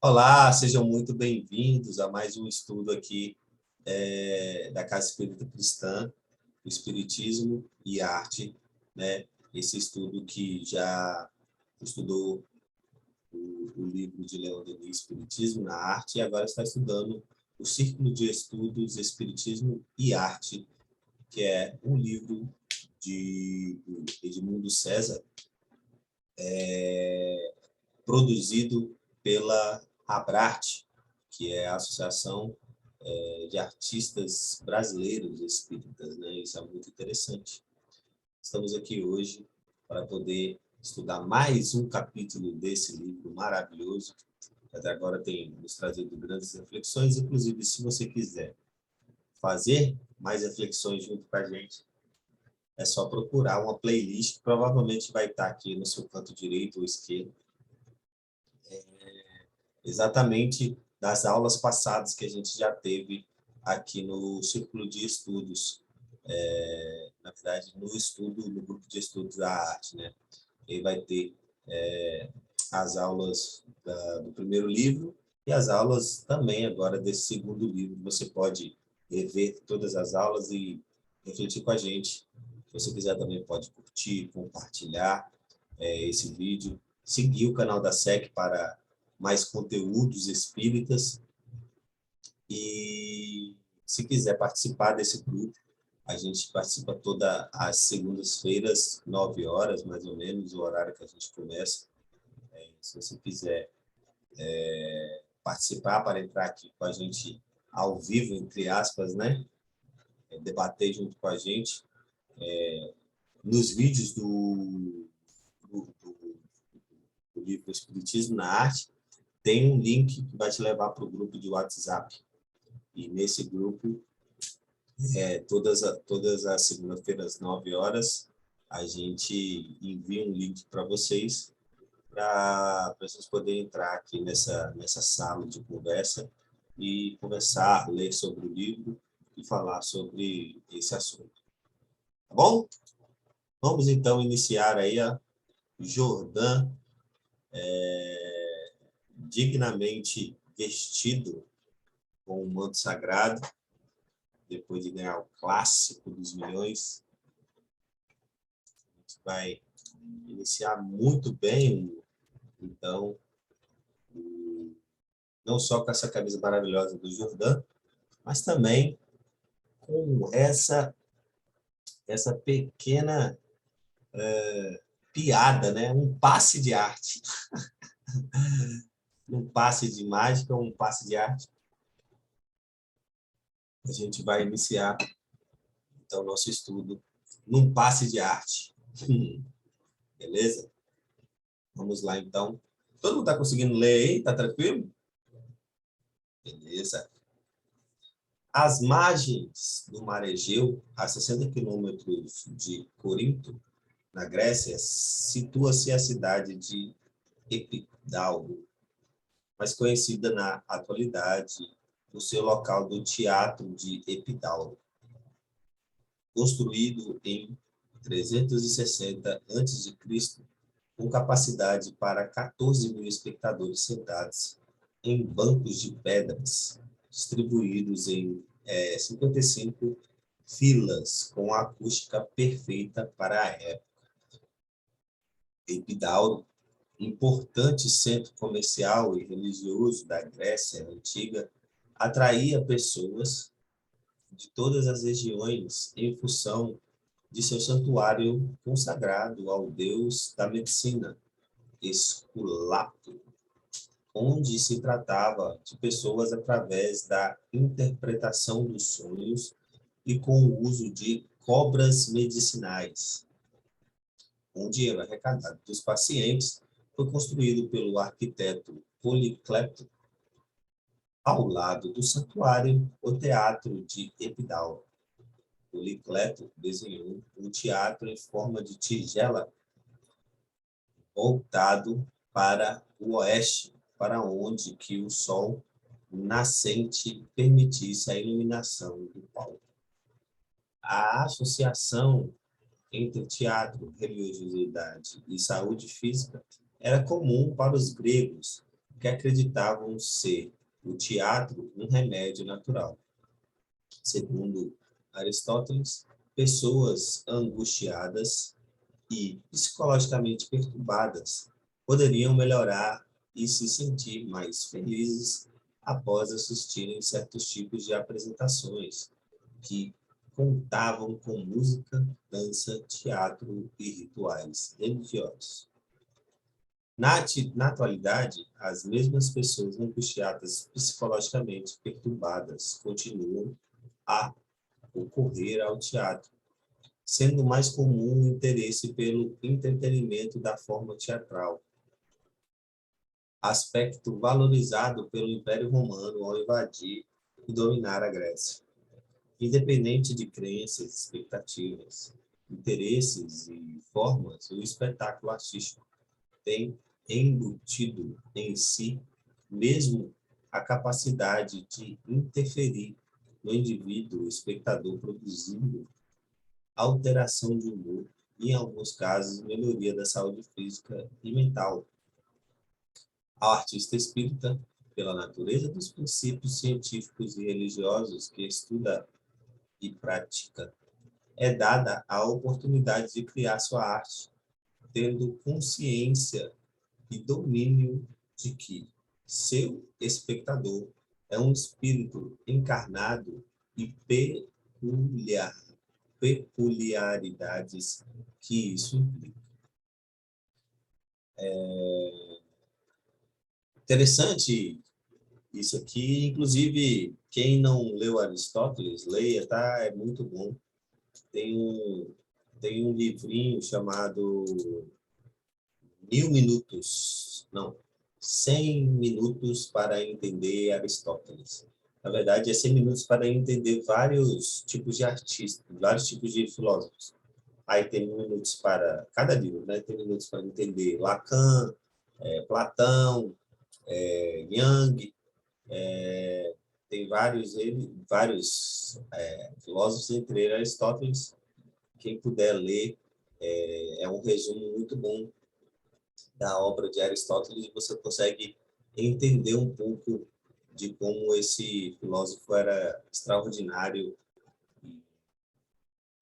Olá, sejam muito bem-vindos a mais um estudo aqui da Casa Espírita Cristã, o Espiritismo e Arte, né? Esse estudo que já estudou o livro de Leon Denis, Espiritismo na Arte, e agora está estudando o Círculo de Estudos Espiritismo e Arte, que é um livro de Edmundo César, produzido pela Abrarte, que é a Associação de Artistas Brasileiros Espíritas, né? Isso é muito interessante. Estamos aqui hoje para poder estudar mais um capítulo desse livro maravilhoso, que até agora tem nos trazido grandes reflexões. Inclusive, se você quiser fazer mais reflexões junto com a gente, é só procurar uma playlist que provavelmente vai estar aqui no seu canto direito ou esquerdo, exatamente das aulas passadas que a gente já teve aqui no Círculo de Estudos, na verdade, no grupo de estudos da arte, né? Aí vai ter as aulas do primeiro livro e as aulas também agora desse segundo livro. Você pode rever todas as aulas e refletir com a gente. Se você quiser também pode curtir, compartilhar esse vídeo, seguir o canal da SEC para mais conteúdos espíritas e se quiser participar desse grupo, a gente participa todas as segundas-feiras, 9 horas, mais ou menos, o horário que a gente começa. Se você quiser participar para entrar aqui com a gente ao vivo, entre aspas, né? Debater junto com a gente. Nos vídeos do livro Espiritismo na Arte, tem um link que vai te levar para o grupo de WhatsApp. E nesse grupo, todas as segundas-feiras, 9 horas, a gente envia um link para vocês, para vocês poderem entrar aqui nessa sala de conversa e conversar, ler sobre o livro e falar sobre esse assunto. Tá bom? Vamos, então, iniciar aí a Jordan, dignamente vestido com um manto sagrado, depois de ganhar o clássico dos milhões. A gente vai iniciar muito bem, então, não só com essa camisa maravilhosa do Jordan, mas também com essa pequena piada, né? Um passe de arte. Um passe de mágica, um passe de arte. A gente vai iniciar, então, nosso estudo num passe de arte. Beleza? Vamos lá, então. Todo mundo está conseguindo ler aí? Está tranquilo? Beleza. Às margens do Mar Egeu, a 60 quilômetros de Corinto, na Grécia, situa-se a cidade de Epidauro, mais conhecida na atualidade no seu local do Teatro de Epidauro, construído em 360 a.C., com capacidade para 14 mil espectadores sentados em bancos de pedras, distribuídos em 55 filas, com a acústica perfeita para a época. Epidauro, importante centro comercial e religioso da Grécia Antiga, atraía pessoas de todas as regiões em função de seu santuário consagrado ao deus da medicina, Esculápio, onde se tratava de pessoas através da interpretação dos sonhos e com o uso de cobras medicinais. Com o dinheiro arrecadado dos pacientes, foi construído pelo arquiteto Policleto, ao lado do santuário, o Teatro de Epidauro. Policleto desenhou um teatro em forma de tigela voltado para o oeste, para onde que o sol nascente permitisse a iluminação do palco. A associação entre teatro, religiosidade e saúde física era comum para os gregos que acreditavam ser o teatro um remédio natural. Segundo Aristóteles, pessoas angustiadas e psicologicamente perturbadas poderiam melhorar e se sentir mais felizes após assistirem certos tipos de apresentações que contavam com música, dança, teatro e rituais religiosos. Na atualidade, as mesmas pessoas angustiadas psicologicamente perturbadas continuam a ocorrer ao teatro, sendo mais comum o interesse pelo entretenimento da forma teatral, aspecto valorizado pelo Império Romano ao invadir e dominar a Grécia. Independente de crenças, expectativas, interesses e formas, o espetáculo artístico tem embutido em si mesmo a capacidade de interferir no indivíduo espectador, produzindo alteração de humor e, em alguns casos, melhoria da saúde física e mental. Ao artista espírita, pela natureza dos princípios científicos e religiosos que estuda e pratica, é dada a oportunidade de criar sua arte, tendo consciência e domínio de que seu espectador é um espírito encarnado e peculiaridades que isso implica. Interessante isso aqui, inclusive, quem não leu Aristóteles, leia, tá? É muito bom. Tem um livrinho chamado 100 minutos para entender Aristóteles. Na verdade, é 100 minutos para entender vários tipos de artistas, vários tipos de filósofos. Aí tem minutos para cada livro, né? Tem minutos para entender Lacan, Platão, Jung, tem vários filósofos, entre eles Aristóteles. Quem puder ler, é um resumo muito bom da obra de Aristóteles, e você consegue entender um pouco de como esse filósofo era extraordinário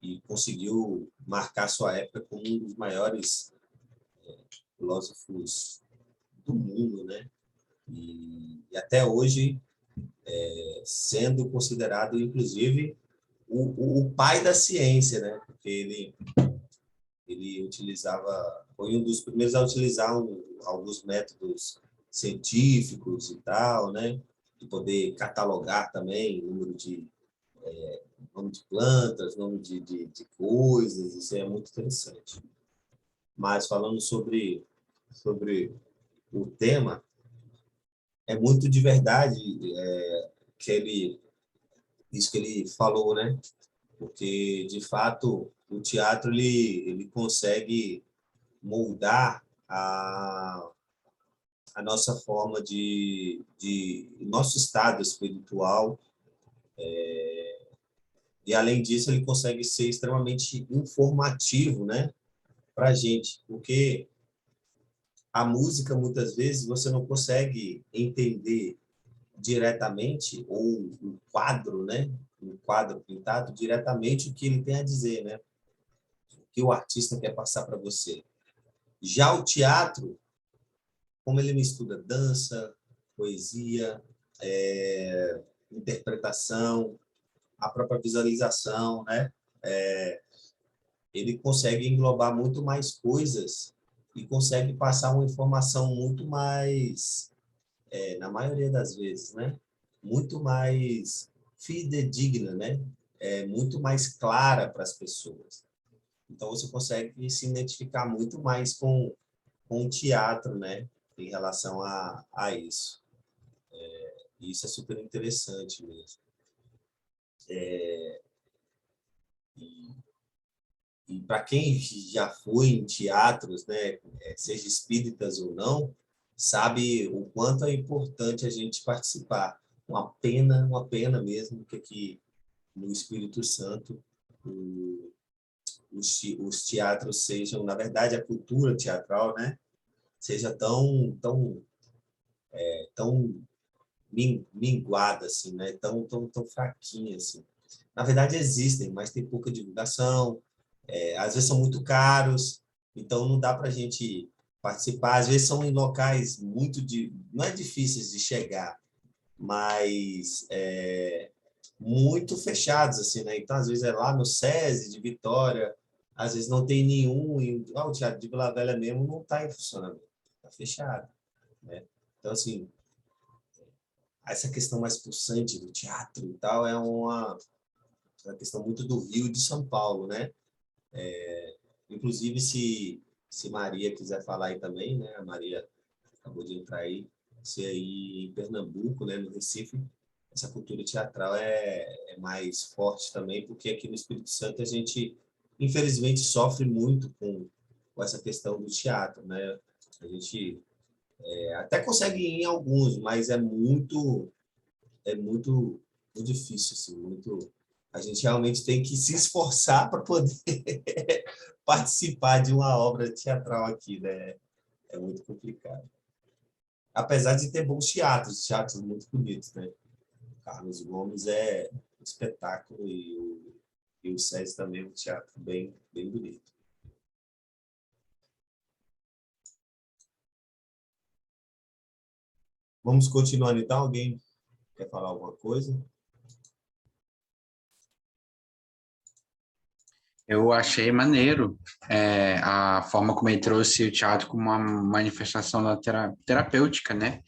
e conseguiu marcar sua época como um dos maiores filósofos do mundo, né? E até hoje, sendo considerado, inclusive, o pai da ciência, né? Porque ele foi um dos primeiros a utilizar alguns métodos científicos e tal, né? De poder catalogar também o nome de plantas, nome de coisas, isso é muito interessante. Mas falando sobre o tema, é muito de verdade isso que ele falou, né? Porque, de fato, o teatro ele consegue moldar a nossa forma nosso estado espiritual, e, além disso, ele consegue ser extremamente informativo, né, para a gente, porque a música, muitas vezes, você não consegue entender diretamente, ou um quadro, né, um quadro pintado, diretamente o que ele tem a dizer, né, o que o artista quer passar para você. Já o teatro, como ele mistura dança, poesia, interpretação, a própria visualização, né? Ele consegue englobar muito mais coisas e consegue passar uma informação muito mais, na maioria das vezes, né? Muito mais fidedigna, né? Muito mais clara para as pessoas. Então, você consegue se identificar muito mais com o teatro, né? Em relação a isso. E isso é super interessante mesmo. E para quem já foi em teatros, né, seja espíritas ou não, sabe o quanto é importante a gente participar. Uma pena mesmo que aqui no Espírito Santo os teatros sejam, na verdade, a cultura teatral, né, seja tão tão minguada, assim, né? Tão fraquinha, assim. Na verdade, existem, mas tem pouca divulgação, às vezes são muito caros, então não dá para a gente participar. Às vezes são em locais não é difíceis de chegar, mas muito fechados, assim, né? Então, às vezes é lá no SESI de Vitória, às vezes não tem nenhum, o Teatro de Vila Velha mesmo não está em funcionamento, está fechado, né? Então, assim, essa questão mais pulsante do teatro e tal é uma questão muito do Rio e de São Paulo, né? Inclusive, se Maria quiser falar aí também, né? A Maria acabou de entrar aí, se aí em Pernambuco, né, no Recife, essa cultura teatral é mais forte também, porque aqui no Espírito Santo a gente, infelizmente, sofre muito com essa questão do teatro, né? A gente até consegue ir em alguns, mas muito difícil, assim, muito. A gente realmente tem que se esforçar para poder participar de uma obra teatral aqui, né? É muito complicado. Apesar de ter bons teatros muito bonitos, né? Carlos Gomes é um espetáculo e o SESI também é um teatro bem bonito. Vamos continuando então? Alguém quer falar alguma coisa? Eu achei maneiro a forma como ele trouxe o teatro como uma manifestação terapêutica, né?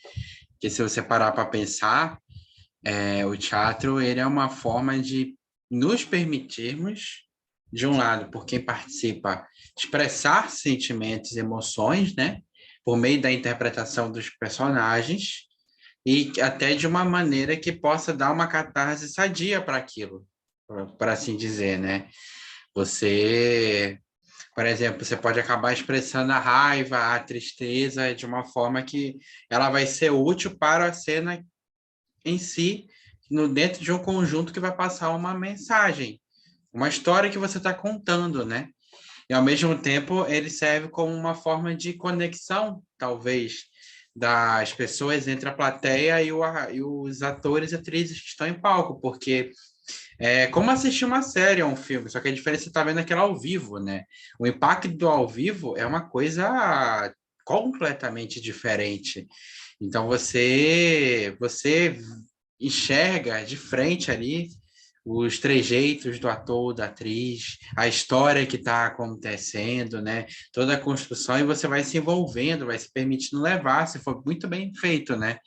Que se você parar para pensar, o teatro ele é uma forma de nos permitirmos, de um lado, por quem participa, expressar sentimentos e emoções, né? Por meio da interpretação dos personagens e até de uma maneira que possa dar uma catarse sadia para aquilo, para assim dizer, né? Você, por exemplo, você pode acabar expressando a raiva, a tristeza de uma forma que ela vai ser útil para a cena em si, dentro de um conjunto que vai passar uma mensagem, uma história que você está contando, né? E ao mesmo tempo ele serve como uma forma de conexão, talvez, das pessoas entre a plateia e os atores e atrizes que estão em palco, porque é como assistir uma série ou um filme, só que a diferença é estar vendo aquilo ao vivo, né? O impacto do ao vivo é uma coisa completamente diferente. Então você enxerga de frente ali os trejeitos do ator, da atriz, a história que está acontecendo, né? Toda a construção e você vai se envolvendo, vai se permitindo levar, se for muito bem feito, né?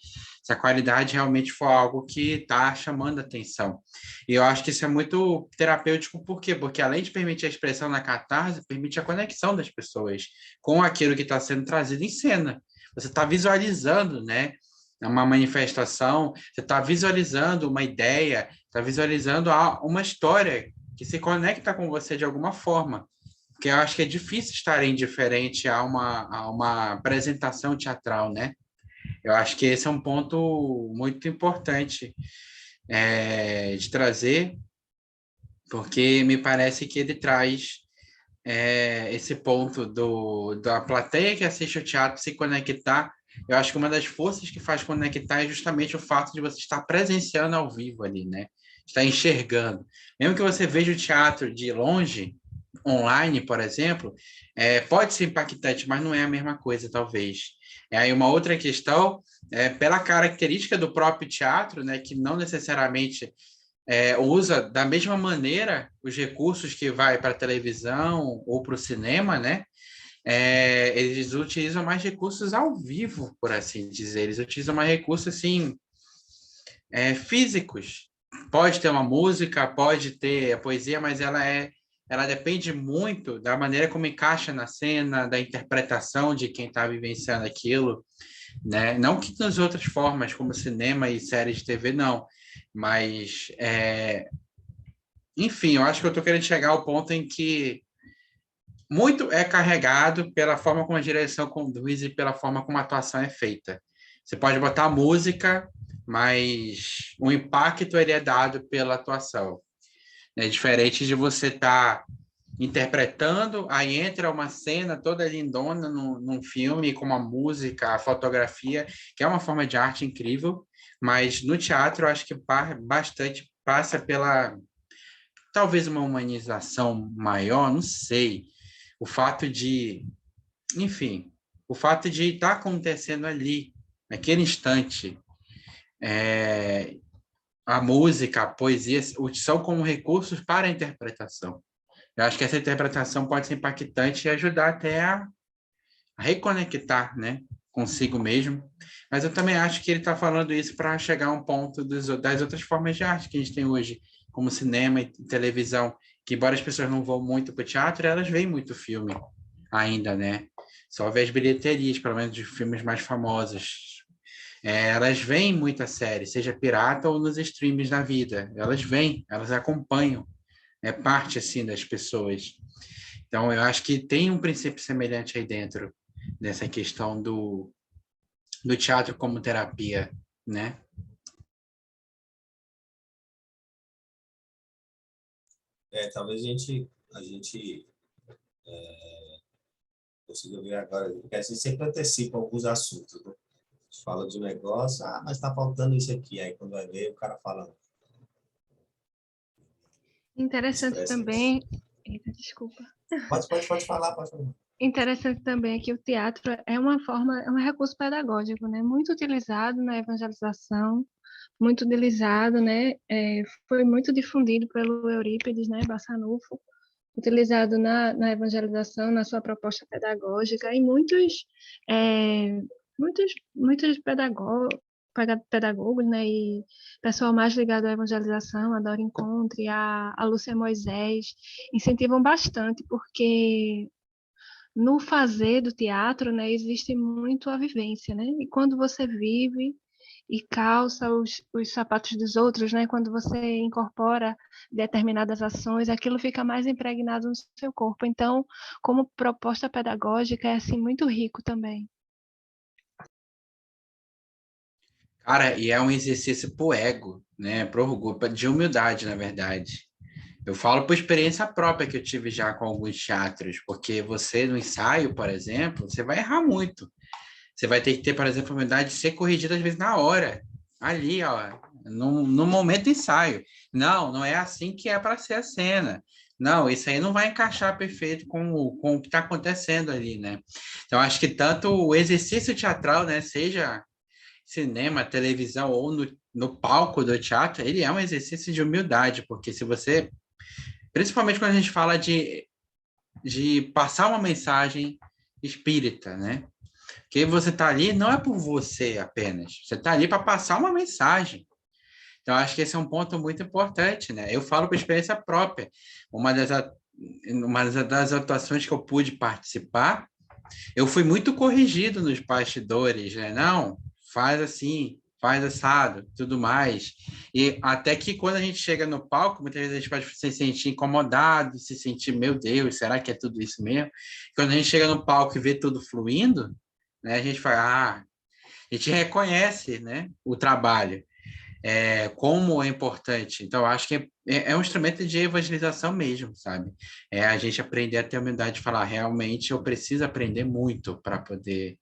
Se a qualidade realmente for algo que está chamando a atenção. E eu acho que isso é muito terapêutico, por quê? Porque além de permitir a expressão na catarse, permite a conexão das pessoas com aquilo que está sendo trazido em cena. Você está visualizando, né? Uma manifestação, você está visualizando uma ideia, está visualizando uma história que se conecta com você de alguma forma. Porque eu acho que é difícil estar indiferente a uma apresentação teatral, né? Eu acho que esse é um ponto muito importante de trazer, porque me parece que ele traz esse ponto da plateia que assiste o teatro se conectar. Eu acho que uma das forças que faz conectar é justamente o fato de você estar presenciando ao vivo ali, né? Estar enxergando. Mesmo que você veja o teatro de longe, online, por exemplo, pode ser impactante, mas não é a mesma coisa, talvez. Aí uma outra questão pela característica do próprio teatro, né, que não necessariamente usa da mesma maneira os recursos que vai para a televisão ou para o cinema, né? Eles utilizam mais recursos ao vivo, por assim dizer. Eles utilizam mais recursos assim físicos. Pode ter uma música, pode ter a poesia, mas ela depende muito da maneira como encaixa na cena, da interpretação de quem está vivenciando aquilo, né? Não que nas outras formas, como cinema e séries de TV, não. Mas, enfim, eu acho que eu estou querendo chegar ao ponto em que muito é carregado pela forma como a direção conduz e pela forma como a atuação é feita. Você pode botar música, mas o impacto ele é dado pela atuação. É diferente de você estar interpretando, aí entra uma cena toda lindona num filme, com uma música, a fotografia, que é uma forma de arte incrível, mas no teatro eu acho que bastante passa pela, talvez uma humanização maior, não sei, o fato de, enfim, o fato de estar acontecendo ali, naquele instante, a música, a poesia, são como recursos para a interpretação. Eu acho que essa interpretação pode ser impactante e ajudar até a reconectar, né, consigo mesmo. Mas eu também acho que ele está falando isso para chegar a um ponto das outras formas de arte que a gente tem hoje, como cinema e televisão, que embora as pessoas não vão muito para o teatro, elas veem muito filme ainda, né? Só vê as bilheterias, pelo menos de filmes mais famosos. Elas veem muita série, seja pirata ou nos streams da vida. Elas veem, elas acompanham, é parte assim das pessoas. Então, eu acho que tem um princípio semelhante aí dentro dessa questão do teatro como terapia, né? Talvez a gente consiga ver agora, porque a gente sempre antecipa alguns assuntos, né? A gente fala de um negócio, mas tá faltando isso aqui. Aí quando vai ver, o cara fala, Interessante expressa isso. também. Eita, desculpa. Pode falar, pode falar. Interessante também é que o teatro é uma forma, é um recurso pedagógico, né? Muito utilizado na evangelização, muito utilizado, né? Foi muito difundido pelo Eurípides, né? Barçanufo, utilizado na evangelização, na sua proposta pedagógica, e é, muitos pedagogos, né? E pessoal mais ligado à evangelização, a Dora Encontre, a Lúcia Moisés, incentivam bastante, porque no fazer do teatro, né, existe muito a vivência, né? E quando você vive e calça os sapatos dos outros, né? Quando você incorpora determinadas ações, aquilo fica mais impregnado no seu corpo. Então, como proposta pedagógica, é assim muito rico também. Cara, e é um exercício pro ego, né? Pro orgulho, de humildade, na verdade. Eu falo por experiência própria que eu tive já com alguns teatros, porque você no ensaio, por exemplo, você vai errar muito. Você vai ter que ter, por exemplo, a humildade de ser corrigido às vezes na hora, ali, ó, no momento do ensaio. Não, não é assim que é para ser a cena. Não, isso aí não vai encaixar perfeito com o que está acontecendo ali, né? Então, acho que tanto o exercício teatral, né, seja cinema, televisão ou no palco do teatro, ele é um exercício de humildade, porque se você, principalmente quando a gente fala de passar uma mensagem espírita, né? Porque você está ali não é por você apenas, você está ali para passar uma mensagem. Então, acho que esse é um ponto muito importante, né? Eu falo por experiência própria. Uma das, uma das atuações que eu pude participar, eu fui muito corrigido nos bastidores, né? Não, faz assim, faz assado, tudo mais. E até que quando a gente chega no palco, muitas vezes a gente pode se sentir incomodado, se sentir, meu Deus, será que é tudo isso mesmo? Quando a gente chega no palco e vê tudo fluindo, né? A gente fala, a gente reconhece, né? O trabalho, como é importante. Então, acho que é um instrumento de evangelização mesmo, sabe? É a gente aprender a ter a humildade de falar, realmente eu preciso aprender muito para poder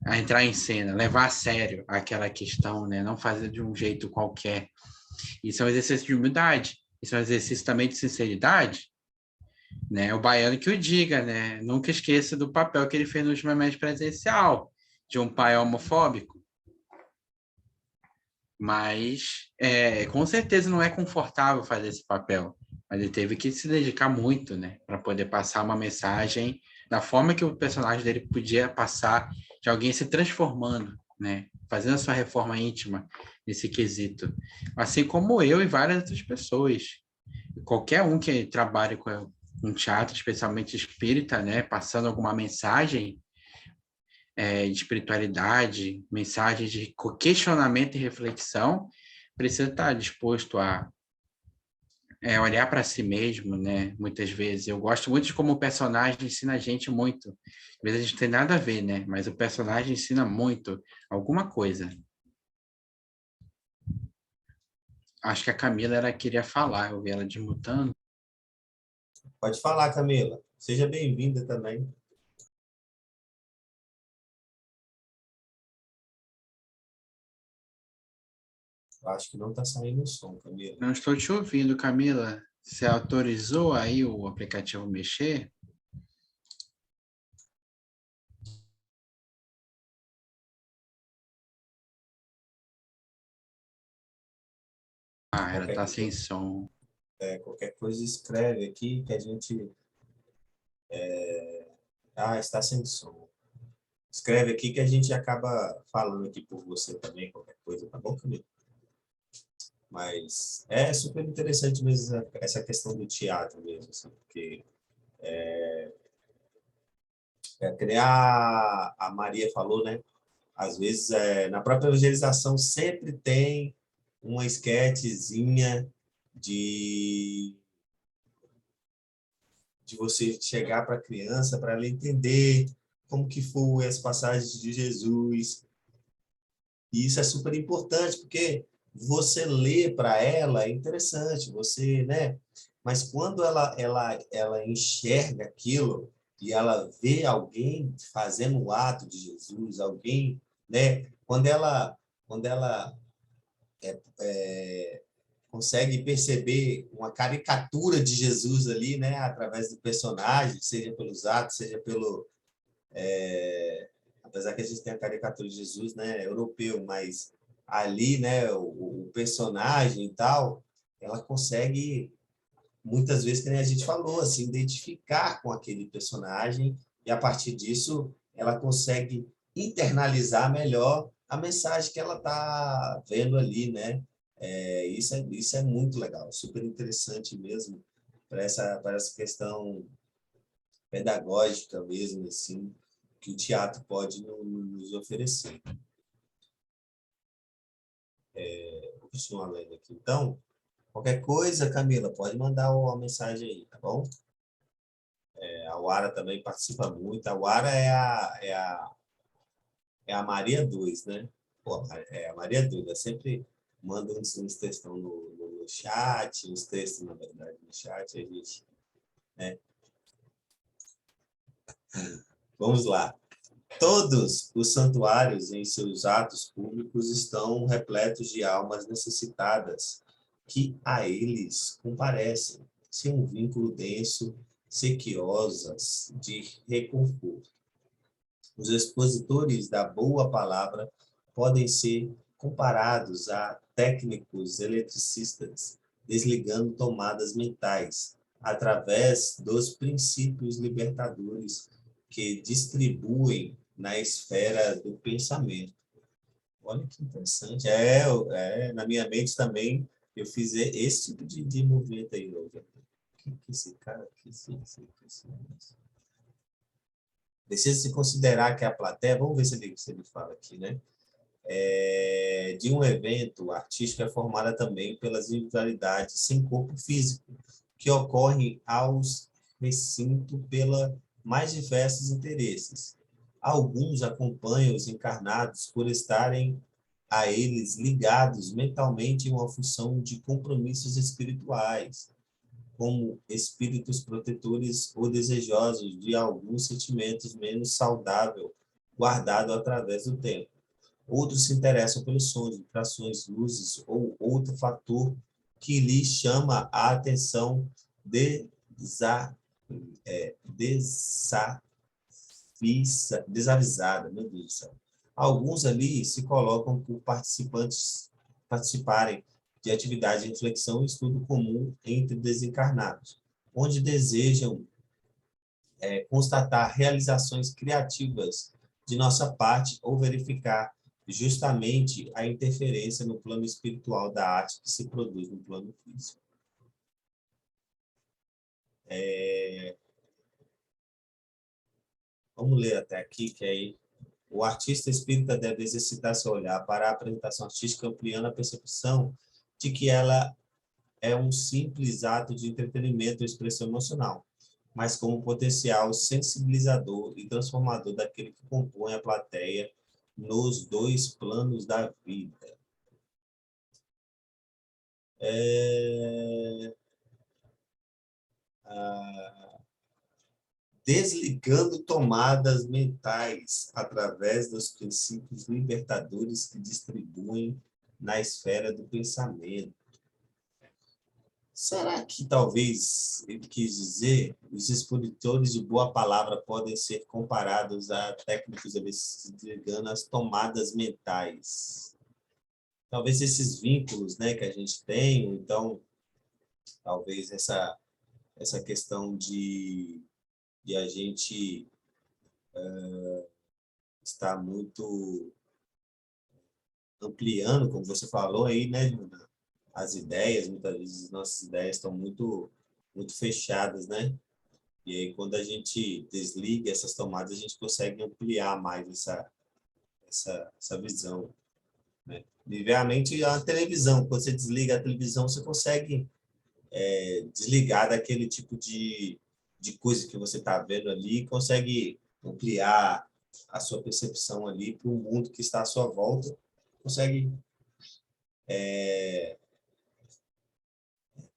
entrar em cena, levar a sério aquela questão, né? Não fazer de um jeito qualquer. Isso é um exercício de humildade. Isso é um exercício também de sinceridade, né? O baiano que o diga, né? Nunca esqueça do papel que ele fez no último mês presencial, de um pai homofóbico. Mas com certeza não é confortável fazer esse papel. Mas ele teve que se dedicar muito, né? Para poder passar uma mensagem da forma que o personagem dele podia passar, de alguém se transformando, né? Fazendo a sua reforma íntima nesse quesito. Assim como eu e várias outras pessoas. Qualquer um que trabalhe com um teatro, especialmente espírita, né? Passando alguma mensagem, de espiritualidade, mensagens de questionamento e reflexão, precisa estar disposto a olhar para si mesmo, né? Muitas vezes. Eu gosto muito de como o personagem ensina a gente muito. Às vezes a gente não tem nada a ver, né? Mas o personagem ensina muito alguma coisa. Acho que a Camila queria falar, eu vi ela desmutando. Pode falar, Camila. Seja bem-vinda também. Eu acho que não está saindo o som, Camila. Não estou te ouvindo, Camila. Você autorizou aí o aplicativo mexer? Ah, ela está sem som. Qualquer coisa escreve aqui que a gente... está sem som. Escreve aqui que a gente acaba falando aqui por você também, qualquer coisa, tá bom, Camila? Mas é super interessante mesmo essa questão do teatro mesmo, assim, porque criar, a Maria falou, né? Às vezes, na própria evangelização sempre tem uma esquetezinha de, de você chegar para a criança, para ela entender como que foi as passagens de Jesus. E isso é super importante, porque você lê para ela é interessante, você, né? Mas quando ela enxerga aquilo e ela vê alguém fazendo o ato de Jesus, alguém, né? Quando ela consegue perceber uma caricatura de Jesus ali, né? Através do personagem, seja pelos atos, seja pelo apesar que a gente tem a caricatura de Jesus, né, europeu, mas ali, né, o personagem e tal, ela consegue, muitas vezes, como a gente falou, assim, identificar com aquele personagem e, a partir disso, ela consegue internalizar melhor a mensagem que ela está vendo ali, né? Isso é muito legal, super interessante mesmo para essa questão pedagógica mesmo, assim, que o teatro pode nos oferecer. Vou continuar lendo aqui. Então, qualquer coisa, Camila, pode mandar uma mensagem aí, tá bom? A Wara também participa muito. A Wara é a Maria 2, né? Pô, é a Maria 2. Ela sempre manda uns textão no chat, uns textos, na verdade, no chat. A gente, né? Vamos lá. Todos os santuários em seus atos públicos estão repletos de almas necessitadas que a eles comparecem, sem um vínculo denso, sequiosas de reconforto. Os expositores da boa palavra podem ser comparados a técnicos eletricistas, desligando tomadas mentais, através dos princípios libertadores que distribuem na esfera do pensamento. Olha que interessante. Na minha mente também eu fiz esse tipo de movimento aí. Que esse cara aqui, precisa se considerar que a plateia, vamos ver se ele fala aqui, né? De um evento artístico é formada também pelas individualidades sem corpo físico, que ocorrem aos recintos pela mais diversos interesses. Alguns acompanham os encarnados por estarem a eles ligados mentalmente em uma função de compromissos espirituais, como espíritos protetores ou desejosos de alguns sentimentos menos saudáveis guardados através do tempo. Outros se interessam pelos sons, vibrações, luzes ou outro fator que lhes chama a atenção desavisada. Meu Deus do céu. Alguns ali se colocam por participarem de atividade de reflexão e estudo comum entre desencarnados, onde desejam constatar realizações criativas de nossa parte ou verificar justamente a interferência no plano espiritual da arte que se produz no plano físico. Vamos ler até aqui, que aí o artista espírita deve exercitar seu olhar para a apresentação artística, ampliando a percepção de que ela é um simples ato de entretenimento ou expressão emocional, mas como potencial sensibilizador e transformador daquele que compõe a plateia nos dois planos da vida. desligando tomadas mentais através dos princípios libertadores que distribuem na esfera do pensamento. Será que talvez ele quis dizer os expositores de boa palavra podem ser comparados a técnicos desligando as tomadas mentais? Talvez esses vínculos, né, que a gente tem, então talvez essa questão de a gente estar muito ampliando, como você falou aí, né, Juna? As ideias, muitas vezes nossas ideias estão muito fechadas, né? E aí quando a gente desliga essas tomadas, a gente consegue ampliar mais essa visão, né? E realmente a televisão, quando você desliga a televisão, você consegue desligar daquele tipo de coisa que você está vendo ali, consegue ampliar a sua percepção ali para o mundo que está à sua volta, consegue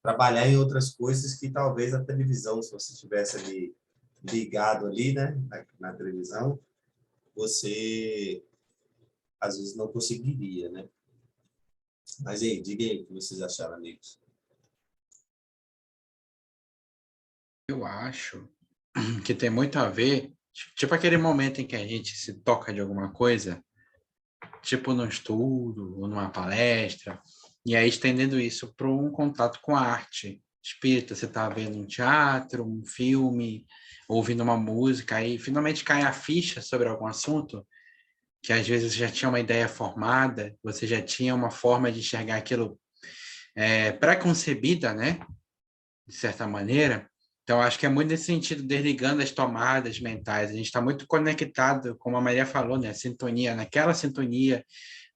trabalhar em outras coisas que talvez a televisão, se você estivesse ali ligado ali, né, na televisão, você às vezes não conseguiria, né? Mas aí, diga aí o que vocês acharam, amigos. Eu acho que tem muito a ver, tipo aquele momento em que a gente se toca de alguma coisa, tipo num estudo ou numa palestra, e aí estendendo isso para um contato com a arte espírita. Você está vendo um teatro, um filme, ouvindo uma música, aí finalmente cai a ficha sobre algum assunto, que às vezes você já tinha uma ideia formada, você já tinha uma forma de enxergar aquilo pré-concebida, né? De certa maneira. Então, acho que é muito nesse sentido, desligando as tomadas mentais. A gente está muito conectado, como a Maria falou, né? Sintonia,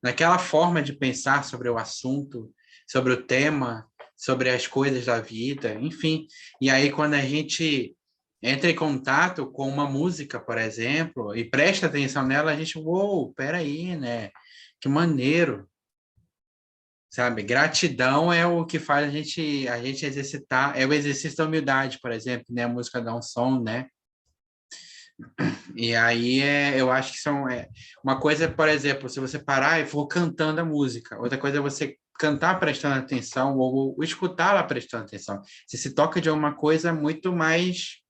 naquela forma de pensar sobre o assunto, sobre o tema, sobre as coisas da vida, enfim. E aí, quando a gente entra em contato com uma música, por exemplo, e presta atenção nela, a gente, uou, peraí, né? Que maneiro, sabe? Gratidão é o que faz a gente exercitar, é o exercício da humildade, por exemplo, né? A música dá um som, né? E aí eu acho que uma coisa, por exemplo, se você parar e for cantando a música, outra coisa é você cantar prestando atenção ou escutá-la prestando atenção. Você se toca de alguma coisa muito mais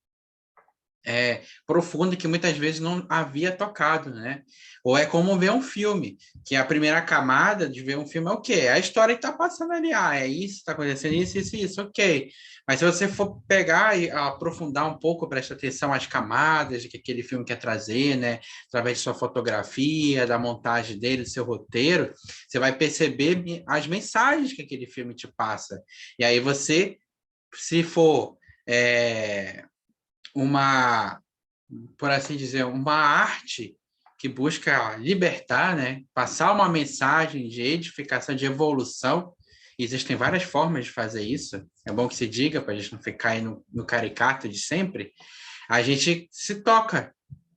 profunda que muitas vezes não havia tocado, né? Ou é como ver um filme, que a primeira camada de ver um filme é o quê? É a história que está passando ali. Ah, é isso, está acontecendo isso, ok. Mas se você for pegar e aprofundar um pouco, prestar atenção às camadas que aquele filme quer trazer, né? Através de sua fotografia, da montagem dele, do seu roteiro, você vai perceber as mensagens que aquele filme te passa. E aí você, se for por assim dizer, uma arte que busca libertar, né? Passar uma mensagem de edificação, de evolução. Existem várias formas de fazer isso. É bom que se diga, para a gente não ficar aí no caricato de sempre. A gente se toca.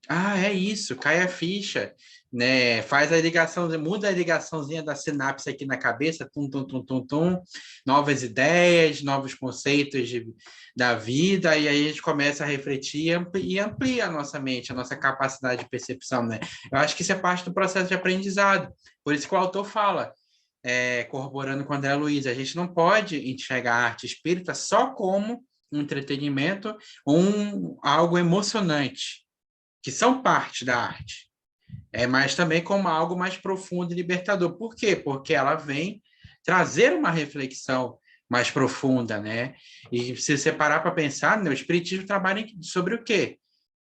Ah, é isso, cai a ficha, né? Faz a ligação, muda a ligaçãozinha da sinapse aqui na cabeça, tum, tum, tum, tum, tum, novas ideias, novos conceitos da vida, e aí a gente começa a refletir e amplia a nossa mente, a nossa capacidade de percepção, né? Eu acho que isso é parte do processo de aprendizado. Por isso que o autor fala, corroborando com a André Luiz, a gente não pode enxergar a arte espírita só como um entretenimento, algo emocionante, que são parte da arte, mas também como algo mais profundo e libertador. Por quê? Porque ela vem trazer uma reflexão mais profunda, né? E se você parar para pensar, né, o Espiritismo trabalha sobre o quê?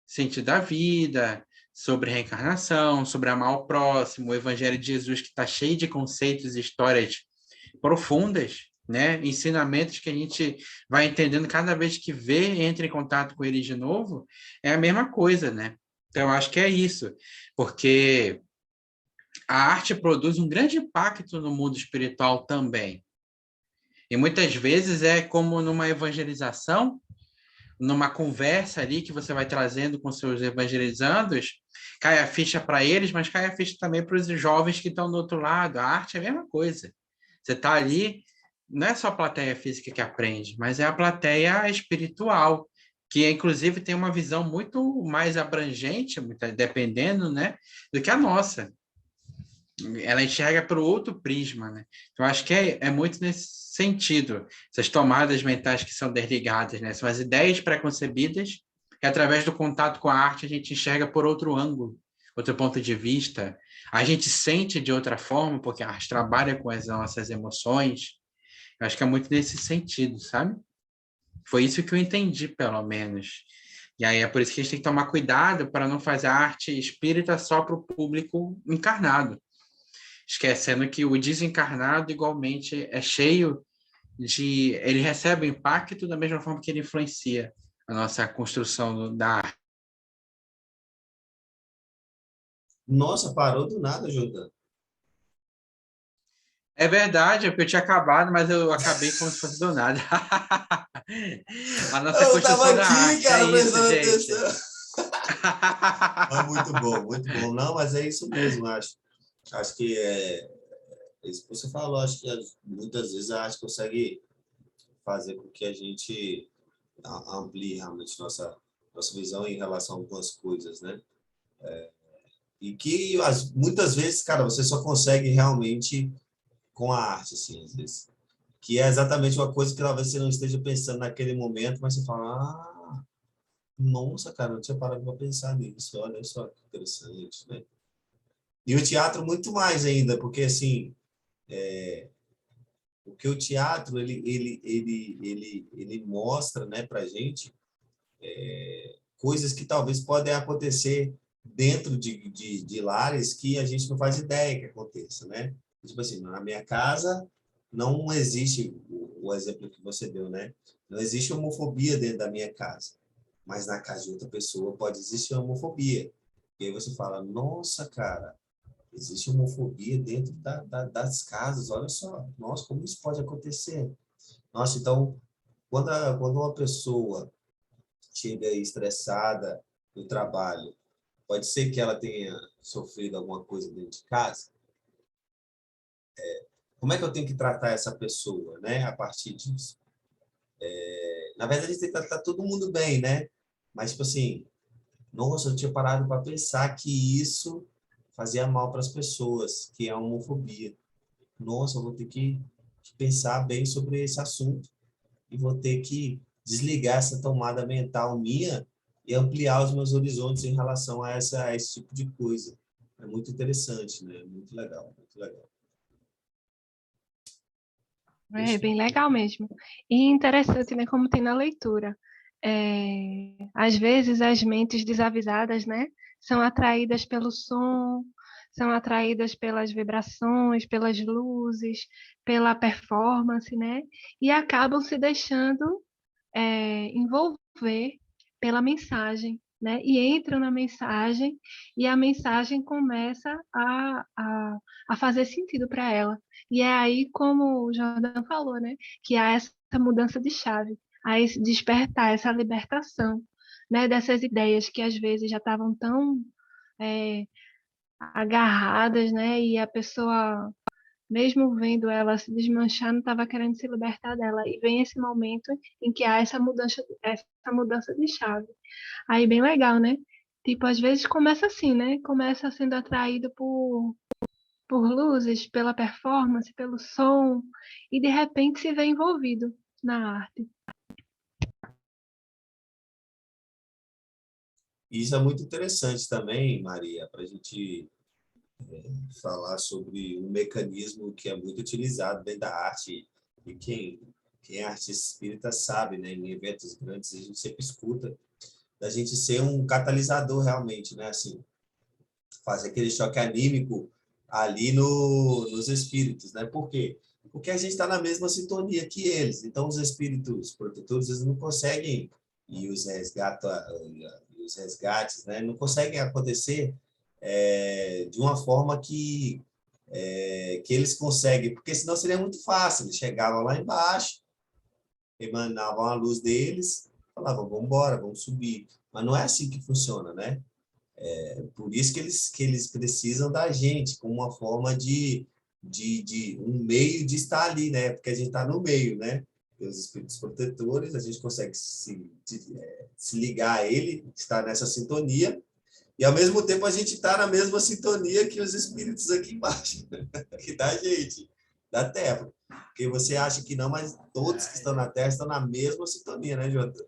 Sentido da vida, sobre reencarnação, sobre amar o próximo, o Evangelho de Jesus, que está cheio de conceitos e histórias profundas, né? Ensinamentos que a gente vai entendendo cada vez que entra em contato com eles de novo, é a mesma coisa, né? Então, eu acho que é isso, porque a arte produz um grande impacto no mundo espiritual também. E muitas vezes é como numa evangelização, numa conversa ali que você vai trazendo com seus evangelizandos, cai a ficha para eles, mas cai a ficha também para os jovens que estão do outro lado. A arte é a mesma coisa. Você está ali não é só a plateia física que aprende, mas é a plateia espiritual, que inclusive tem uma visão muito mais abrangente, dependendo, né, do que a nossa. Ela enxerga por outro prisma, né? Então, acho que é muito nesse sentido. Essas tomadas mentais que são desligadas, né? São as ideias preconcebidas que, através do contato com a arte, a gente enxerga por outro ângulo, outro ponto de vista. A gente sente de outra forma, porque a arte trabalha com as nossas emoções. Eu acho que é muito nesse sentido, sabe? Foi isso que eu entendi, pelo menos. E aí é por isso que a gente tem que tomar cuidado para não fazer a arte espírita só para o público encarnado, esquecendo que o desencarnado igualmente é cheio de... Ele recebe o impacto da mesma forma que ele influencia a nossa construção da arte. Nossa, parou do nada, Jordão. É verdade, é porque eu tinha acabado, mas eu acabei como se fosse do nada. A nossa Eu tava construção da aqui, arte, é cara, isso, prestando gente. atenção. Ah, muito bom, muito bom. Não, mas é isso mesmo, acho. Acho que é isso que você falou. Acho que muitas vezes a arte consegue fazer com que a gente amplie realmente nossa visão em relação a algumas coisas, né? E que muitas vezes, cara, você só consegue realmente com a arte, assim, às vezes. Que é exatamente uma coisa que talvez você não esteja pensando naquele momento, mas você fala, nossa, cara, eu não tinha parado para pensar nisso, olha só que interessante, né? E o teatro muito mais ainda, porque assim, porque o teatro ele mostra, né, para gente coisas que talvez podem acontecer dentro de lares que a gente não faz ideia que aconteça, né? Tipo assim, na minha casa não existe o exemplo que você deu, né? Não existe homofobia dentro da minha casa, mas na casa de outra pessoa pode existir homofobia. E aí você fala, nossa, cara, existe homofobia dentro das casas, olha só, nossa, como isso pode acontecer? Nossa, então, quando uma pessoa chega estressada no trabalho, pode ser que ela tenha sofrido alguma coisa dentro de casa? Como é que eu tenho que tratar essa pessoa, né, a partir disso? Na verdade, a gente tem que tratar todo mundo bem, né? Mas, tipo assim, nossa, eu tinha parado para pensar que isso fazia mal para as pessoas, que é a homofobia. Nossa, eu vou ter que pensar bem sobre esse assunto e vou ter que desligar essa tomada mental minha e ampliar os meus horizontes em relação a esse tipo de coisa. É muito interessante, né? Muito legal, muito legal. É Isso. bem legal mesmo. E interessante, né, como tem na leitura. Às vezes as mentes desavisadas, né, são atraídas pelo som, são atraídas pelas vibrações, pelas luzes, pela performance, né, e acabam se deixando envolver pela mensagem, né? E entram na mensagem e a mensagem começa a fazer sentido para ela. E é aí, como o Jordan falou, né? Que há essa mudança de chave, há esse despertar, essa libertação, né? Dessas ideias que às vezes já estavam tão é, agarradas, né? E a pessoa mesmo vendo ela se desmanchar, não estava querendo se libertar dela. E vem esse momento em que há essa mudança de chave. Aí bem legal, né? Tipo, às vezes começa assim, né? Começa sendo atraído por luzes, pela performance, pelo som, e de repente se vê envolvido na arte. E isso é muito interessante também, Maria, para a gente falar sobre um mecanismo que é muito utilizado dentro da arte e quem é artista espírita sabe, né? Em eventos grandes a gente sempre escuta da gente ser um catalisador realmente, né? Assim, fazer aquele choque anímico ali nos espíritos, né? Por quê? Porque a gente está na mesma sintonia que eles. Então, os espíritos protetores eles não conseguem e os resgates, né? Não conseguem acontecer de uma forma que eles conseguem, porque senão seria muito fácil. Eles chegavam lá embaixo, emanavam a luz deles, falavam, vamos embora, vamos subir. Mas não é assim que funciona, né? Por isso que eles precisam da gente como uma forma de um meio de estar ali, né? Porque a gente está no meio, né? Pelos espíritos protetores, a gente consegue se ligar a ele, estar nessa sintonia, e ao mesmo tempo a gente está na mesma sintonia que os espíritos aqui embaixo, que da gente, da Terra. Porque você acha que não, mas todos que estão na Terra estão na mesma sintonia, né, Jota?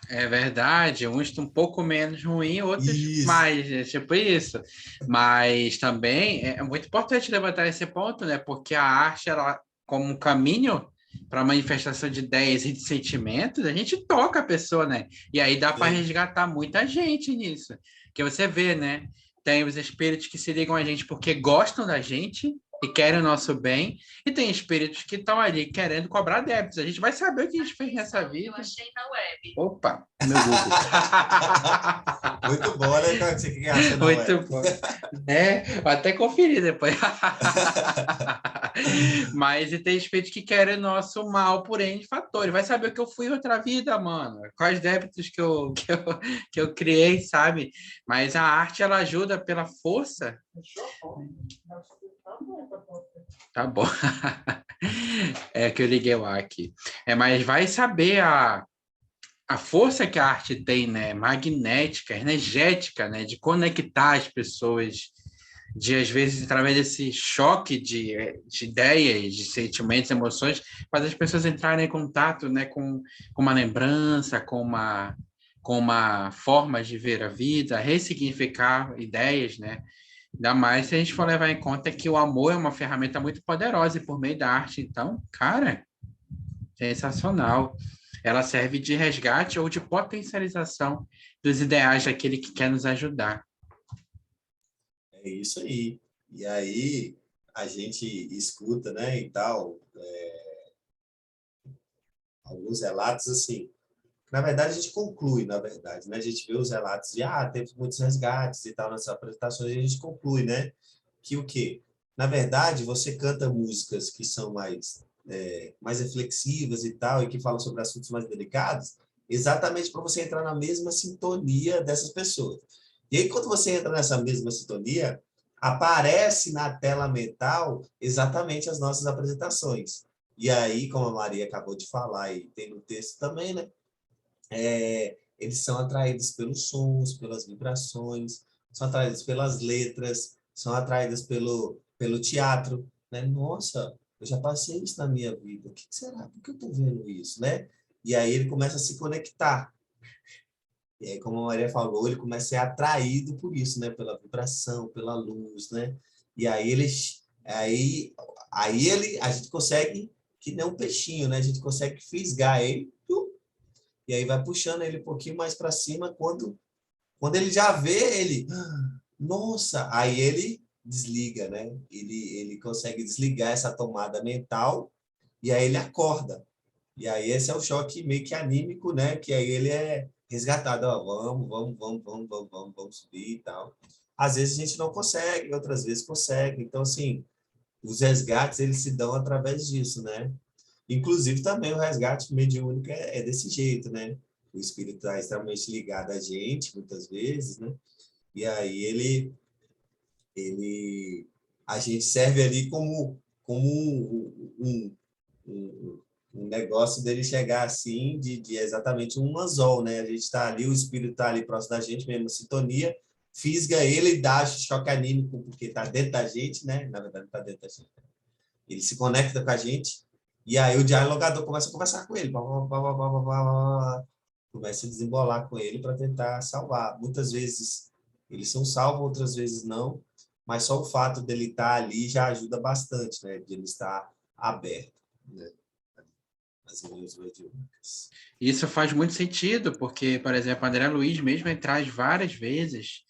É verdade, uns estão um pouco menos ruim, outros Isso. mais, é tipo isso. Mas também é muito importante levantar esse ponto, né? Porque a arte, ela, como um caminho para manifestação de ideias e de sentimentos, a gente toca a pessoa, né? E aí dá para Sim. resgatar muita gente nisso. Que você vê, né? Tem os espíritos que se ligam a gente porque gostam da gente e querem o nosso bem, e tem espíritos que estão ali querendo cobrar débitos. A gente vai saber o que a gente fez nessa vida. Eu achei na web. Opa, meu Google. Muito bom, né? Cara? Você que acha, não é? Muito bom. Vou até conferir depois. Mas e tem espíritos que querem nosso mal por N fatores. Vai saber o que eu fui em outra vida, mano. Quais débitos que eu criei, sabe? Mas a arte, ela ajuda pela força. Tá bom. É que eu liguei o ar aqui. Mas vai saber a força que a arte tem, né? Magnética, energética, né? De conectar as pessoas, de às vezes, através desse choque de ideias, de sentimentos, emoções, fazer as pessoas entrarem em contato, né? Com uma lembrança, com uma forma de ver a vida, ressignificar ideias, né? Ainda mais se a gente for levar em conta que o amor é uma ferramenta muito poderosa e por meio da arte, então, cara, sensacional. Ela serve de resgate ou de potencialização dos ideais daquele que quer nos ajudar. É isso aí. E aí a gente escuta, né, e tal, alguns relatos assim. Na verdade, a gente conclui, na verdade, né? A gente vê os relatos de, teve muitos resgates e tal nessas apresentações, e a gente conclui, né? Que o quê? Na verdade, você canta músicas que são mais reflexivas e tal, e que falam sobre assuntos mais delicados, exatamente para você entrar na mesma sintonia dessas pessoas. E aí, quando você entra nessa mesma sintonia, aparece na tela mental exatamente as nossas apresentações. E aí, como a Maria acabou de falar, e tem no texto também, né? Eles são atraídos pelos sons, pelas vibrações, são atraídos pelas letras, são atraídos pelo teatro, né? Nossa, eu já passei isso na minha vida, o que será? Por que eu estou vendo isso, né? E aí ele começa a se conectar. E aí, como a Maria falou, ele começa a ser atraído por isso, né? Pela vibração, pela luz, né? E a gente consegue, que nem um peixinho, né? A gente consegue fisgar ele, e aí vai puxando ele um pouquinho mais para cima, quando ele já vê ele, nossa, aí ele desliga, né? Ele consegue desligar essa tomada mental e aí ele acorda. E aí esse é o choque meio que anímico, né? Que aí ele é resgatado, ó, vamos subir e tal. Às vezes a gente não consegue, outras vezes consegue. Então, assim, os resgates, eles se dão através disso, né? Inclusive, também o resgate mediúnico é desse jeito, né? O espírito está extremamente ligado a gente, muitas vezes, né? E aí a gente serve ali como um negócio dele chegar assim, de exatamente um anzol, né? A gente está ali, o espírito está ali próximo da gente, mesmo sintonia, fisga ele e dá choque anímico, porque está dentro da gente, né? Na verdade, está dentro da gente. Ele se conecta com a gente, e aí o dialogador começa a conversar com ele, começa a desembolar com ele para tentar salvar. Muitas vezes eles são salvos, outras vezes não, mas só o fato dele estar ali já ajuda bastante, né? De ele estar aberto, né? As reuniões mediúnicas. Isso faz muito sentido, porque, por exemplo, André Luiz mesmo ele traz várias vezes,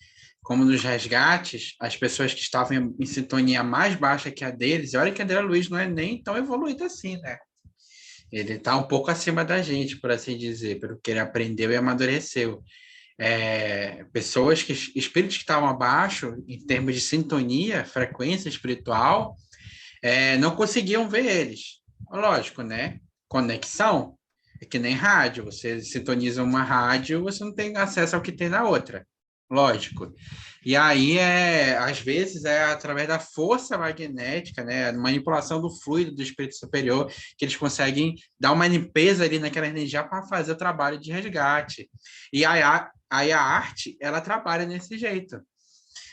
como nos resgates, as pessoas que estavam em sintonia mais baixa que a deles, e olha que André Luiz não é nem tão evoluído assim, né? Ele está um pouco acima da gente, por assim dizer, pelo que ele aprendeu e amadureceu. Espíritos que estavam abaixo, em termos de sintonia, frequência espiritual, não conseguiam ver eles. Lógico, né? Conexão é que nem rádio. Você sintoniza uma rádio, você não tem acesso ao que tem na outra. Lógico. E aí, às vezes, é através da força magnética, né, a manipulação do fluido do espírito superior, que eles conseguem dar uma limpeza ali naquela energia para fazer o trabalho de resgate. E aí a arte, ela trabalha desse jeito.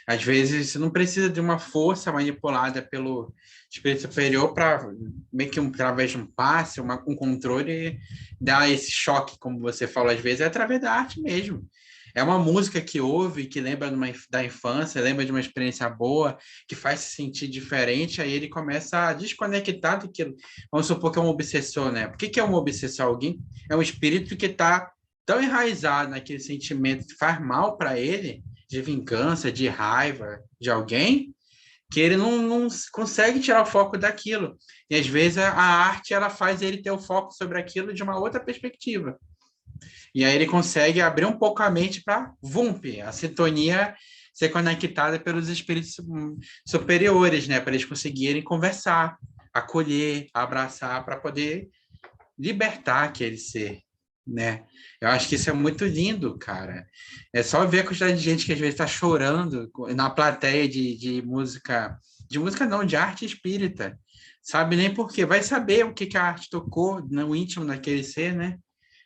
Às vezes, você não precisa de uma força manipulada pelo espírito superior para, meio que através de um passe, um controle, dar esse choque, como você falou, às vezes, é através da arte mesmo. É uma música que ouve, que lembra da infância, lembra de uma experiência boa, que faz se sentir diferente, aí ele começa a desconectar daquilo. Vamos supor que é um obsessor, né? Por que é um obsessor? Alguém é um espírito que está tão enraizado naquele sentimento que faz mal para ele, de vingança, de raiva de alguém, que ele não consegue tirar o foco daquilo. E às vezes a arte ela faz ele ter o foco sobre aquilo de uma outra perspectiva. E aí ele consegue abrir um pouco a mente para VUMP, a sintonia ser conectada pelos espíritos superiores, né? Para eles conseguirem conversar, acolher, abraçar, para poder libertar aquele ser, né? Eu acho que isso é muito lindo, cara. É só ver a quantidade de gente que às vezes está chorando na plateia de música não, de arte espírita. Sabe nem por quê. Vai saber o que que a arte tocou no íntimo daquele ser, né?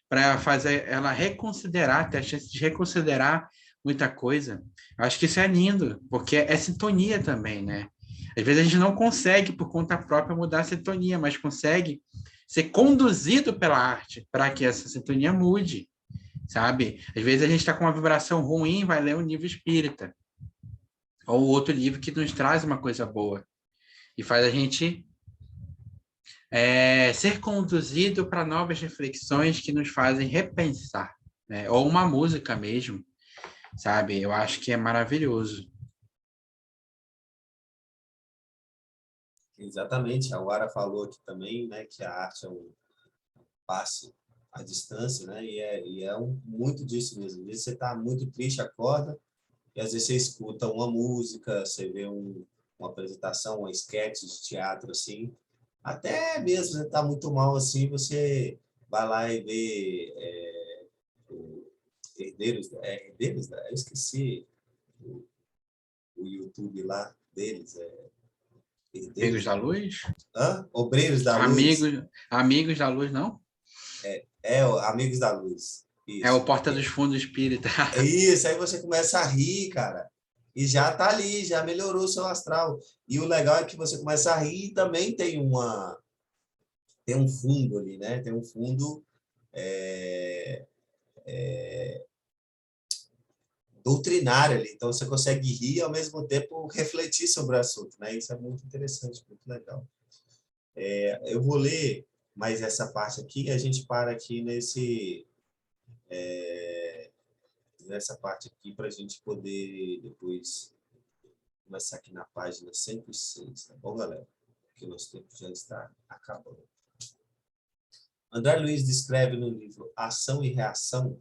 Para fazer ela reconsiderar, ter a chance de reconsiderar muita coisa. Eu acho que isso é lindo, porque é sintonia também, né? Às vezes a gente não consegue, por conta própria, mudar a sintonia, mas consegue ser conduzido pela arte para que essa sintonia mude, sabe? Às vezes a gente está com uma vibração ruim, vai ler um livro espírita, ou outro livro que nos traz uma coisa boa, e faz a gente ser conduzido para novas reflexões que nos fazem repensar, né? Ou uma música mesmo, sabe? Eu acho que é maravilhoso. Exatamente, a Wara falou aqui também, né, que a arte é um passe à distância, né, muito disso mesmo. Às vezes você está muito triste, acorda, e às vezes você escuta uma música, você vê uma apresentação, uma esquete de teatro, assim, até mesmo você está muito mal, assim, você vai lá e vê o eu esqueci o YouTube lá deles, Amigos Herdeiros da da Luz. Luz? Hã? Obreiros da Luz. Amigos da Luz, não? Amigos da Luz. É o Isso. Porta dos Fundos Espírita. É isso, aí você começa a rir, cara. E já tá ali, já melhorou o seu astral. E o legal é que você começa a rir e também tem um fundo ali, né? Tem um fundo é, doutrinário ali. Então você consegue rir e ao mesmo tempo refletir sobre o assunto, né? Isso é muito interessante, muito legal. Eu vou ler mais essa parte aqui e a gente para aqui nessa parte aqui para a gente poder depois começar aqui na página 106, tá bom, galera? Porque nosso tempo já está acabando. André Luiz descreve no livro Ação e Reação,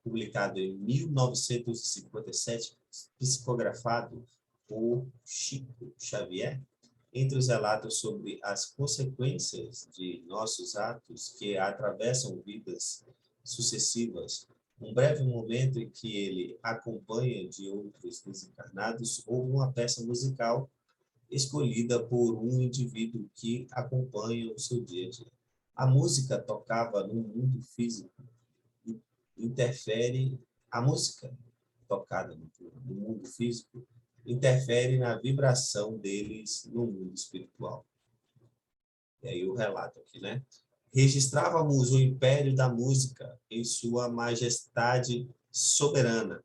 publicado em 1957, psicografado por Chico Xavier, entre os relatos sobre as consequências de nossos atos que atravessam vidas sucessivas, um breve momento em que ele acompanha de outros desencarnados ou uma peça musical escolhida por um indivíduo que acompanha o seu dia a dia. A música tocava no mundo físico interfere, a música tocada no mundo físico interfere na vibração deles no mundo espiritual. E aí o relato aqui, né? Registrávamos o império da música em sua majestade soberana,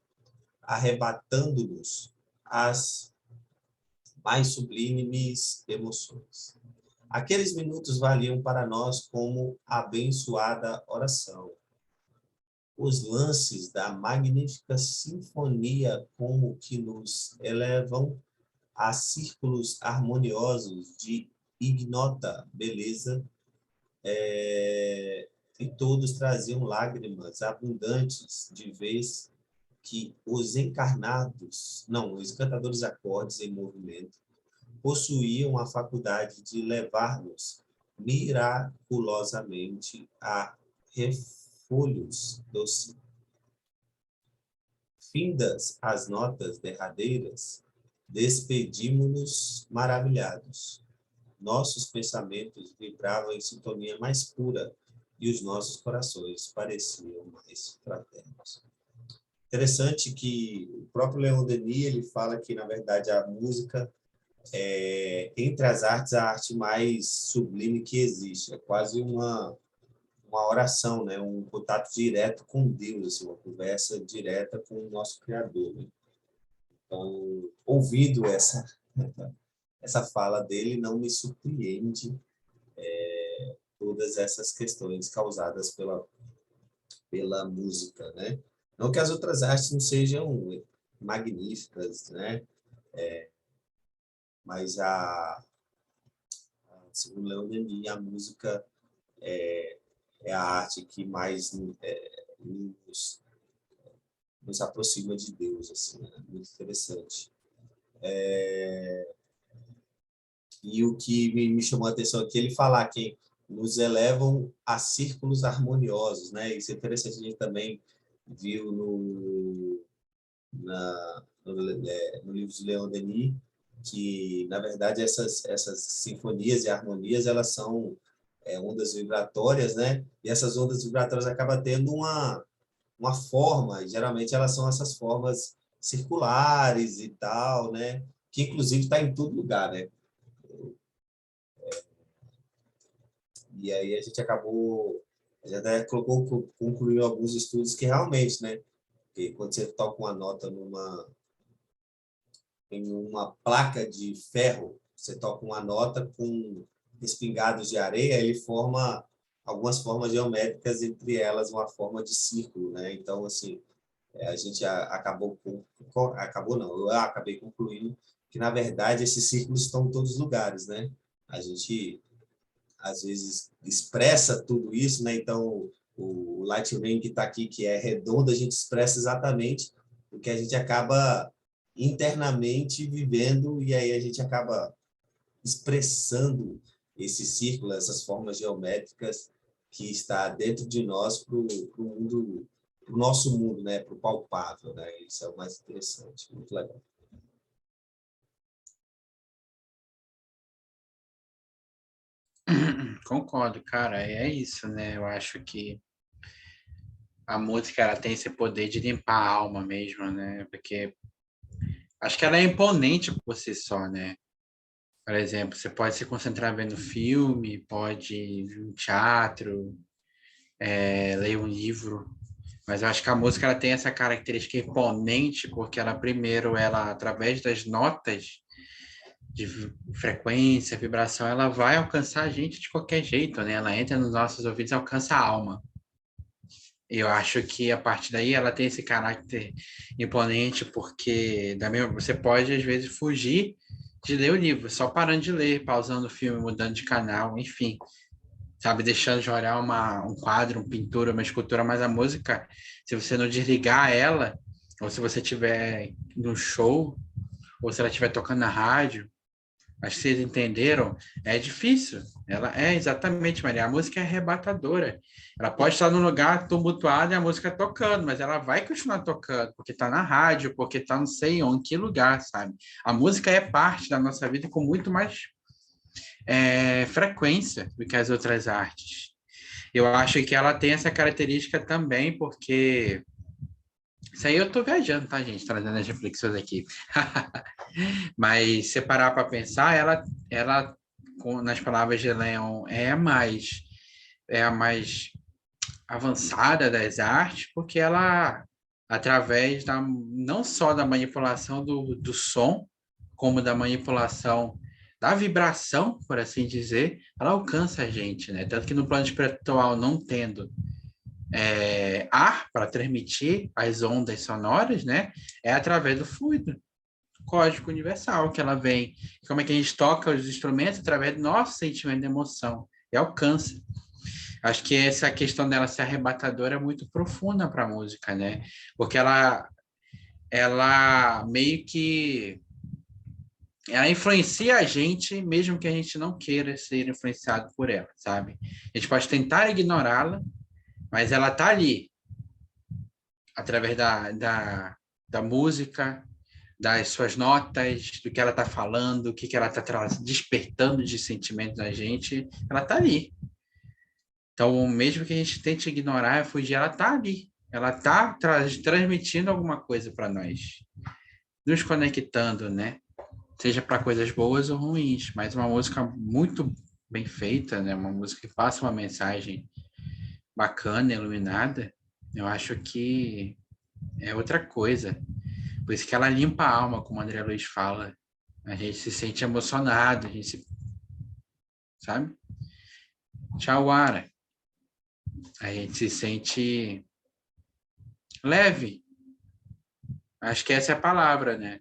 arrebatando-nos as mais sublimes emoções. Aqueles minutos valiam para nós como abençoada oração. Os lances da magnífica sinfonia como que nos elevam a círculos harmoniosos de ignota beleza, e todos traziam lágrimas abundantes de vez que os os encantadores acordes em movimento, possuíam a faculdade de levar-nos miraculosamente a refolhos Findas as notas derradeiras, despedimos-nos maravilhados. Nossos pensamentos vibravam em sintonia mais pura e os nossos corações pareciam mais fraternos. Interessante que o próprio Leon Denis ele fala que, na verdade, a música é, entre as artes, a arte mais sublime que existe. É quase uma oração, né? Um contato direto com Deus, assim, uma conversa direta com o nosso Criador. Né? Então, ouvindo essa fala dele, não me surpreende todas essas questões causadas pela música, né? Não que as outras artes não sejam magníficas, né? Mas segundo Leon Denis, a música é a arte que mais nos aproxima de Deus, assim, né? Muito interessante. E o que me chamou a atenção aqui, ele falar que nos elevam a círculos harmoniosos, né? Isso é interessante, a gente também viu no livro de Leon Denis, que, na verdade, essas sinfonias e harmonias, elas são ondas vibratórias, né? E essas ondas vibratórias acabam tendo uma forma, e geralmente elas são essas formas circulares e tal, né? Que, inclusive, está em todo lugar, né? E aí a gente até concluiu alguns estudos que realmente, né? Que quando você toca uma nota em uma placa de ferro, você toca uma nota com espingados de areia, ele forma algumas formas geométricas, entre elas uma forma de círculo, né? Então, assim, a gente acabou não, eu acabei concluindo que, na verdade, esses círculos estão em todos os lugares, né? A gente, às vezes, expressa tudo isso, né? Então, o light ring que está aqui, que é redondo, a gente expressa exatamente o que a gente acaba internamente vivendo, e aí a gente acaba expressando esse círculo, essas formas geométricas que está dentro de nós para o mundo, para o nosso mundo, né? Para o palpável, né? Isso é o mais interessante, muito legal. Concordo, cara, é isso, né? Eu acho que a música ela tem esse poder de limpar a alma mesmo, né? Porque acho que ela é imponente por si só, né? Por exemplo, você pode se concentrar vendo filme, pode ver um teatro, ler um livro, mas eu acho que a música ela tem essa característica imponente porque ela primeiro, ela através das notas de frequência, vibração, ela vai alcançar a gente de qualquer jeito, né? Ela entra nos nossos ouvidos e alcança a alma. Eu acho que a partir daí ela tem esse caráter imponente, porque você pode, às vezes, fugir de ler o livro, só parando de ler, pausando o filme, mudando de canal, enfim, sabe, deixando de olhar um quadro, uma pintura, uma escultura, mas a música, se você não desligar ela, ou se você estiver no show, ou se ela estiver tocando na rádio, acho que vocês entenderam, é difícil. Ela é exatamente, Maria. A música é arrebatadora. Ela pode estar num lugar tumultuado e a música tocando, mas ela vai continuar tocando, porque está na rádio, porque está não sei onde, que lugar, sabe? A música é parte da nossa vida com muito mais frequência do que as outras artes. Eu acho que ela tem essa característica também, porque isso aí eu tô viajando, tá, gente? Trazendo as reflexões aqui. Mas se parar para pensar, ela nas palavras de Leon, é a mais avançada das artes, porque ela, através não só da manipulação do som, como da manipulação da vibração, por assim dizer, ela alcança a gente, né? Tanto que no plano espiritual, não tendo ar para transmitir as ondas sonoras, né? É através do fluido código universal que ela vem. Como é que a gente toca os instrumentos através do nosso sentimento de emoção e alcança. Acho que essa questão dela ser arrebatadora é muito profunda para a música, né? Porque ela meio que ela influencia a gente, mesmo que a gente não queira ser influenciado por ela, sabe? A gente pode tentar ignorá-la, mas ela tá ali, através da da música, das suas notas, do que ela está falando, o que ela está despertando de sentimentos na gente, ela está ali. Então, mesmo que a gente tente ignorar, fugir, ela está ali. Ela está transmitindo alguma coisa para nós, nos conectando, né? Seja para coisas boas ou ruins, mas uma música muito bem feita, né? Uma música que passa uma mensagem bacana, iluminada, eu acho que é outra coisa. Por isso que ela limpa a alma, como o André Luiz fala. A gente se sente emocionado, a gente se... sabe? Tchauara. A gente se sente leve. Acho que essa é a palavra, né?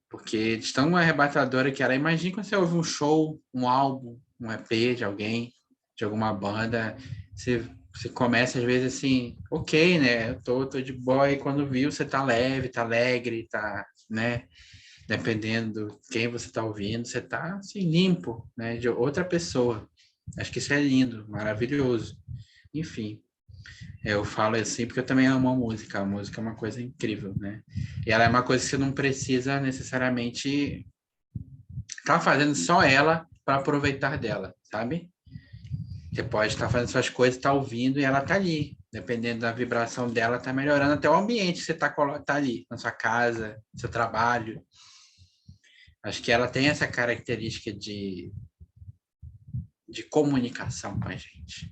Porque de tão arrebatadora que ela, imagina quando você ouve um show, um álbum, um EP de alguém, de alguma banda, você começa às vezes assim, ok, né? Eu tô de boa, e quando viu, você tá leve, tá alegre, tá, né? Dependendo de quem você tá ouvindo, você tá assim, limpo, né? De outra pessoa. Acho que isso é lindo, maravilhoso. Enfim. Eu falo assim porque eu também amo a música. A música é uma coisa incrível, né? E ela é uma coisa que você não precisa necessariamente estar fazendo só ela para aproveitar dela, sabe? Você pode estar fazendo suas coisas, estar ouvindo e ela tá ali. Dependendo da vibração dela, tá melhorando até o ambiente que você tá ali, na sua casa, no seu trabalho. Acho que ela tem essa característica de comunicação com a gente.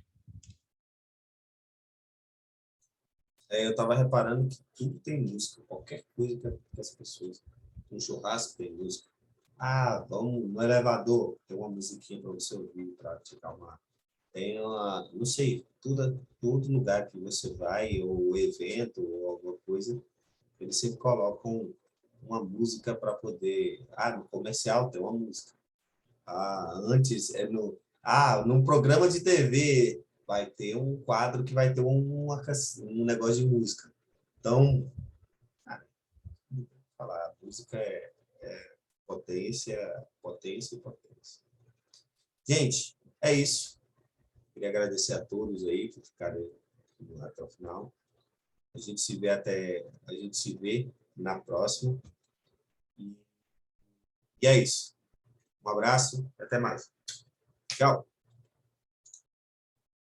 Eu estava reparando que tudo tem música, qualquer coisa que as pessoas... Um churrasco tem música. Ah, vamos no elevador, tem uma musiquinha para você ouvir, para te acalmar. Tem uma, não sei, todo lugar que você vai, ou evento, ou alguma coisa, eles sempre colocam uma música para poder... Ah, no comercial tem uma música. Ah, antes, num programa de TV vai ter um quadro que vai ter um negócio de música. Então, falar, a música é potência, potência e potência. Gente, é isso. Queria agradecer a todos aí por ficarem até o final. A gente se vê na próxima. E é isso. Um abraço, até mais. Tchau.